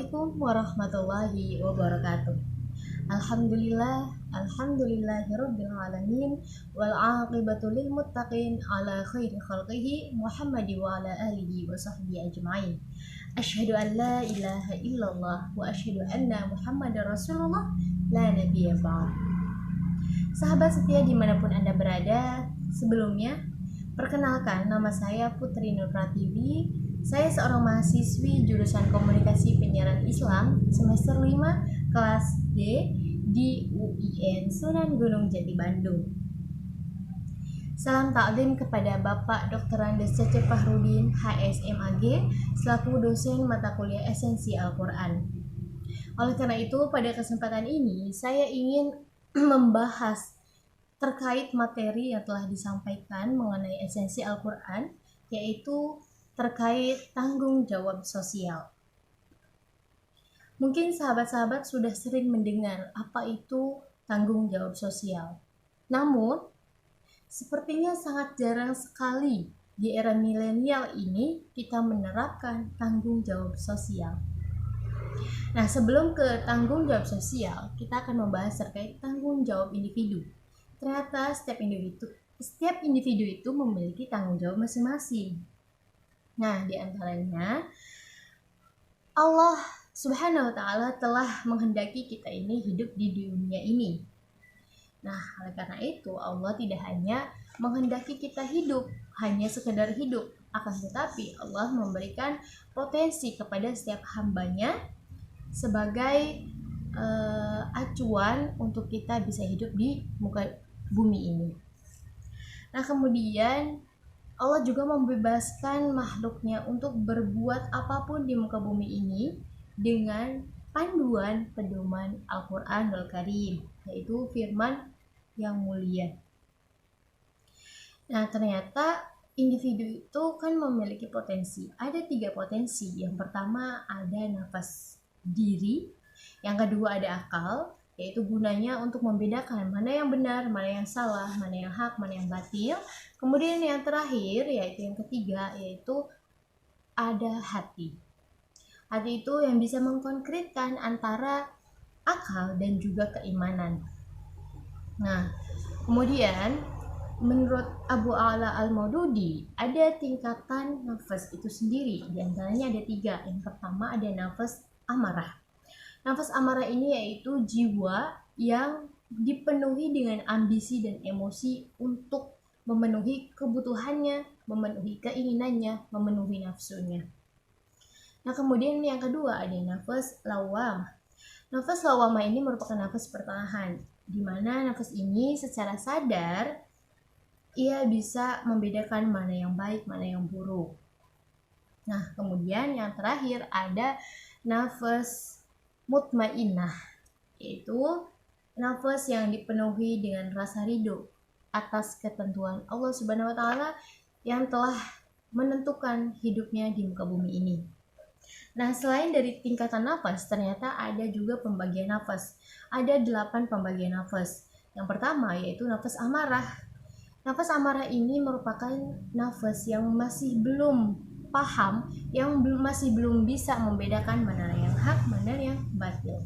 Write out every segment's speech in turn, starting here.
Assalamualaikum warahmatullahi wabarakatuh. Alhamdulillahirabbil alamin wal 'aqibatu lil muttaqin ala khairi khalqihi Muhammadi wa ala alihi wa sahbihi ajma'in. Asyhadu an la ilaha illallah wa asyhadu anna Muhammadar Rasulullah la nabiyya ba'd. Sahabat setia dimanapun Anda berada, sebelumnya perkenalkan, nama saya Putri Nur Pratiwi. Saya seorang mahasiswi jurusan Komunikasi Penyiaran Islam semester 5 kelas D di UIN Sunan Gunung Jati Bandung. Salam taklim kepada Bapak Dr. Andes Cecep Fahrudin, HSMAG, selaku dosen mata kuliah Esensi Al-Quran. Oleh karena itu, pada kesempatan ini saya ingin membahas terkait materi yang telah disampaikan mengenai Esensi Al-Quran, yaitu terkait tanggung jawab sosial. Mungkin sahabat-sahabat sudah sering mendengar apa itu tanggung jawab sosial. Namun, sepertinya sangat jarang sekali di era milenial ini kita menerapkan tanggung jawab sosial. Nah, sebelum ke tanggung jawab sosial, kita akan membahas terkait tanggung jawab individu. Ternyata setiap individu itu memiliki tanggung jawab masing-masing. Nah, di antaranya Allah Subhanahu wa ta'ala telah menghendaki kita ini hidup di dunia ini. Nah, oleh karena itu Allah tidak hanya menghendaki kita hidup, hanya sekedar hidup, akan tetapi Allah memberikan potensi kepada setiap hambanya sebagai acuan untuk kita bisa hidup di muka bumi ini. Nah, kemudian Allah juga membebaskan makhluknya untuk berbuat apapun di muka bumi ini dengan panduan pedoman Al-Quranul Karim, yaitu firman yang mulia. Nah, ternyata individu itu kan memiliki potensi. Ada 3 potensi. Yang pertama ada nafas diri, yang kedua ada akal, yaitu gunanya untuk membedakan mana yang benar, mana yang salah, mana yang hak, mana yang batil. Kemudian yang terakhir, yaitu yang ketiga, yaitu ada hati. Hati itu yang bisa mengkonkretkan antara akal dan juga keimanan. Nah, kemudian menurut Abu A'la Al-Maududi ada tingkatan nafas itu sendiri. Di antaranya ada 3. Yang pertama ada nafas amarah. Nafas amarah ini yaitu jiwa yang dipenuhi dengan ambisi dan emosi untuk memenuhi kebutuhannya, memenuhi keinginannya, memenuhi nafsunya. Nah, kemudian yang kedua ada nafas lawamah. Nafas lawamah ini merupakan nafas pertengahan, di mana nafas ini secara sadar ia bisa membedakan mana yang baik, mana yang buruk. Nah, kemudian yang terakhir ada nafas mutmainnah, yaitu nafas yang dipenuhi dengan rasa ridho atas ketentuan Allah Subhanahu wa ta'ala yang telah menentukan hidupnya di muka bumi ini. Nah, selain dari tingkatan nafas, ternyata ada juga pembagian nafas. Ada 8 pembagian nafas. Yang pertama yaitu nafas amarah. Nafas amarah ini merupakan nafas yang masih belum paham, yang masih belum bisa membedakan mana yang hak, mana yang batil.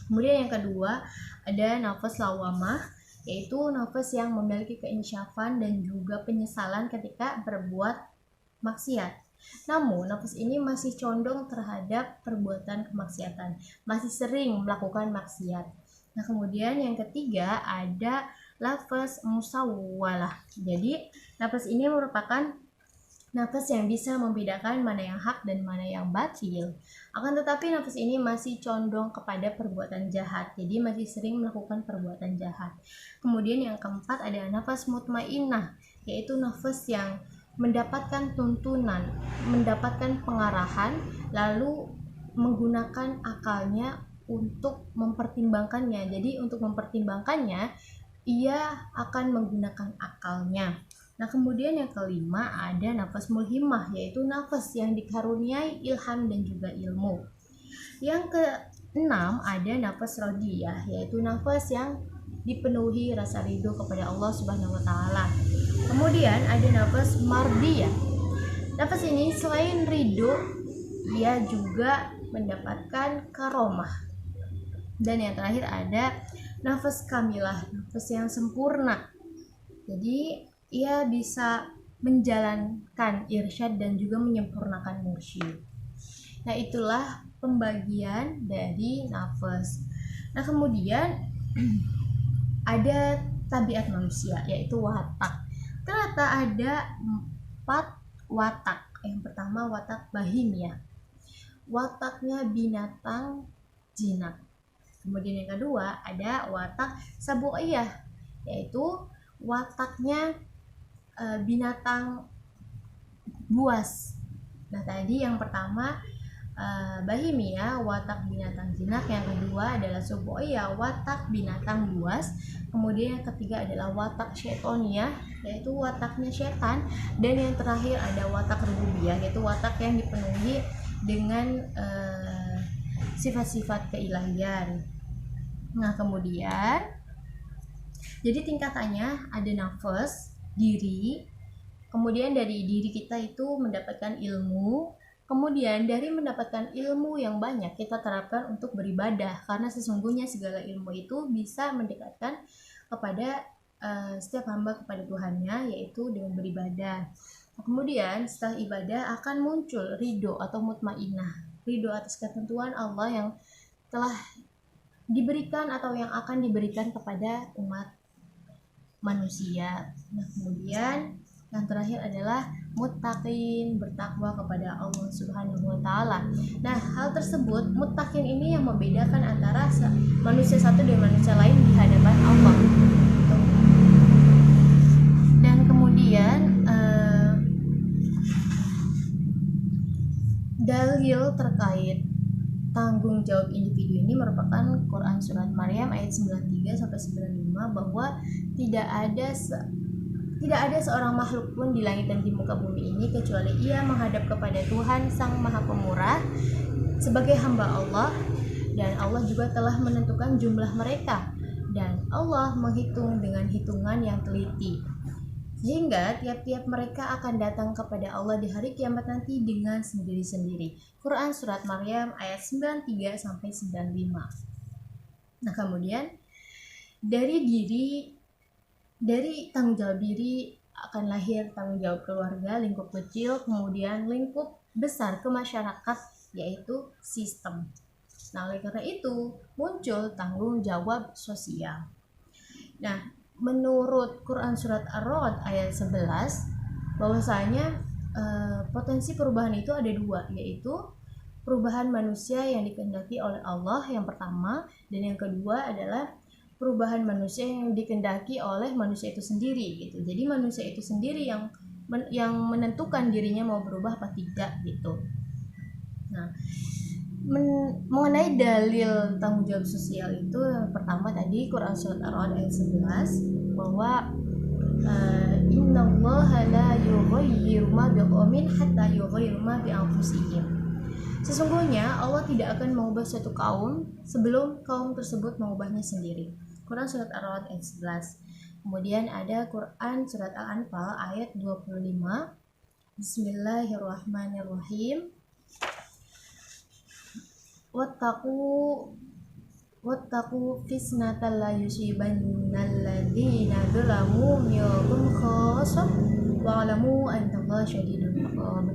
Kemudian yang kedua ada nafas lawamah, yaitu nafas yang memiliki keinsyafan dan juga penyesalan ketika berbuat maksiat. Namun nafas ini masih condong terhadap perbuatan kemaksiatan, masih sering melakukan maksiat. Nah, kemudian yang ketiga ada nafas musawwalah. Jadi nafas ini merupakan nafas yang bisa membedakan mana yang hak dan mana yang batil. Akan tetapi nafas ini masih condong kepada perbuatan jahat, jadi masih sering melakukan perbuatan jahat. Kemudian yang keempat ada nafas mutmainnah, yaitu nafas yang mendapatkan tuntunan, mendapatkan pengarahan, lalu menggunakan akalnya untuk mempertimbangkannya. Jadi untuk mempertimbangkannya, ia akan menggunakan akalnya. Nah, kemudian yang kelima ada nafas mulhimah, yaitu nafas yang dikaruniai ilham dan juga ilmu. Yang keenam ada nafas radiyah, yaitu nafas yang dipenuhi rasa ridho kepada Allah Subhanahu wa ta'ala. Kemudian ada nafas mardiyah. Nafas ini selain ridho, ia juga mendapatkan karomah. Dan yang terakhir ada nafas kamilah, nafas yang sempurna. Jadi ia bisa menjalankan irsyad dan juga menyempurnakan mursyid. Nah, itulah pembagian dari nafas. Nah, kemudian ada tabiat manusia, yaitu watak. Ternyata ada 4 watak. Yang pertama watak bahimiyah, wataknya binatang jinak. Kemudian yang kedua ada watak sabu'iyah, yaitu wataknya binatang buas. Nah, tadi yang pertama bahimia, watak binatang jinak. Yang kedua adalah subu'iyah, watak binatang buas. Kemudian yang ketiga adalah watak syaitoniyah, yaitu wataknya setan. Dan yang terakhir ada watak rububiyah, yaitu watak yang dipenuhi dengan sifat-sifat keilahian. Nah, kemudian jadi tingkatannya ada nafas, diri. Kemudian dari diri kita itu mendapatkan ilmu. Kemudian dari mendapatkan ilmu yang banyak kita terapkan untuk beribadah, karena sesungguhnya segala ilmu itu bisa mendekatkan kepada setiap hamba kepada Tuhannya, yaitu dengan beribadah. Kemudian setelah ibadah akan muncul ridho atau mutmainah, ridho atas ketentuan Allah yang telah diberikan atau yang akan diberikan kepada umat manusia. Nah, kemudian yang terakhir adalah muttaqin, bertakwa kepada Allah Subhanahu wa taala. Nah, hal tersebut, muttaqin ini yang membedakan antara manusia satu dan manusia lain di hadapan Allah. Dan kemudian dalil terkait tanggung jawab individu ini merupakan Quran surat Maryam ayat 93 sampai 95, bahwa tidak ada seorang makhluk pun di langit dan di muka bumi ini kecuali ia menghadap kepada Tuhan Sang Maha Pemurah sebagai hamba Allah, dan Allah juga telah menentukan jumlah mereka, dan Allah menghitung dengan hitungan yang teliti, sehingga tiap-tiap mereka akan datang kepada Allah di hari kiamat nanti dengan sendiri-sendiri. Quran surat Maryam ayat 93 sampai 95. Nah, kemudian dari tanggung jawab diri akan lahir tanggung jawab keluarga, lingkup kecil, kemudian lingkup besar ke masyarakat, yaitu sistem. Nah, oleh karena itu muncul tanggung jawab sosial. Nah, menurut Quran surat Ar-Ra'd ayat 11, bahwasanya potensi perubahan itu ada dua, yaitu perubahan manusia yang dikehendaki oleh Allah yang pertama, dan yang kedua adalah perubahan manusia yang dikehendaki oleh manusia itu sendiri gitu. Jadi manusia itu sendiri yang menentukan dirinya mau berubah apa tidak gitu. Nah, mengenai dalil tanggung jawab sosial itu, yang pertama tadi Quran surat Ar-Ra'd ayat 11, bahwa innallaha la yughayyiru ma biqaumin hatta yughayyiru ma bi anfusihim. Sesungguhnya Allah tidak akan mengubah suatu kaum sebelum kaum tersebut mengubahnya sendiri. Quran surat Ar-Ra'd ayat 11. Kemudian ada Quran surat Al-Anfal ayat 25. Bismillahirrahmanirrahim. Wattaqu fitnatan la yusibannal ladzina zalamu minkum khassah wa'lamu annallaha syadidul iqab.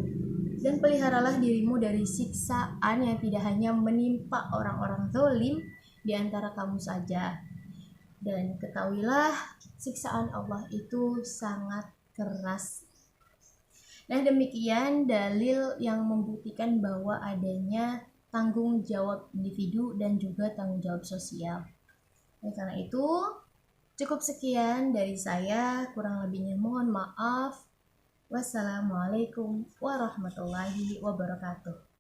Dan peliharalah dirimu dari siksaan yang tidak hanya menimpa orang-orang zalim di antara kamu saja, dan ketahuilah siksaan Allah itu sangat keras. Nah, demikian dalil yang membuktikan bahwa adanya tanggung jawab individu dan juga tanggung jawab sosial. Oleh karena itu, cukup sekian dari saya, kurang lebihnya mohon maaf. Wassalamualaikum warahmatullahi wabarakatuh.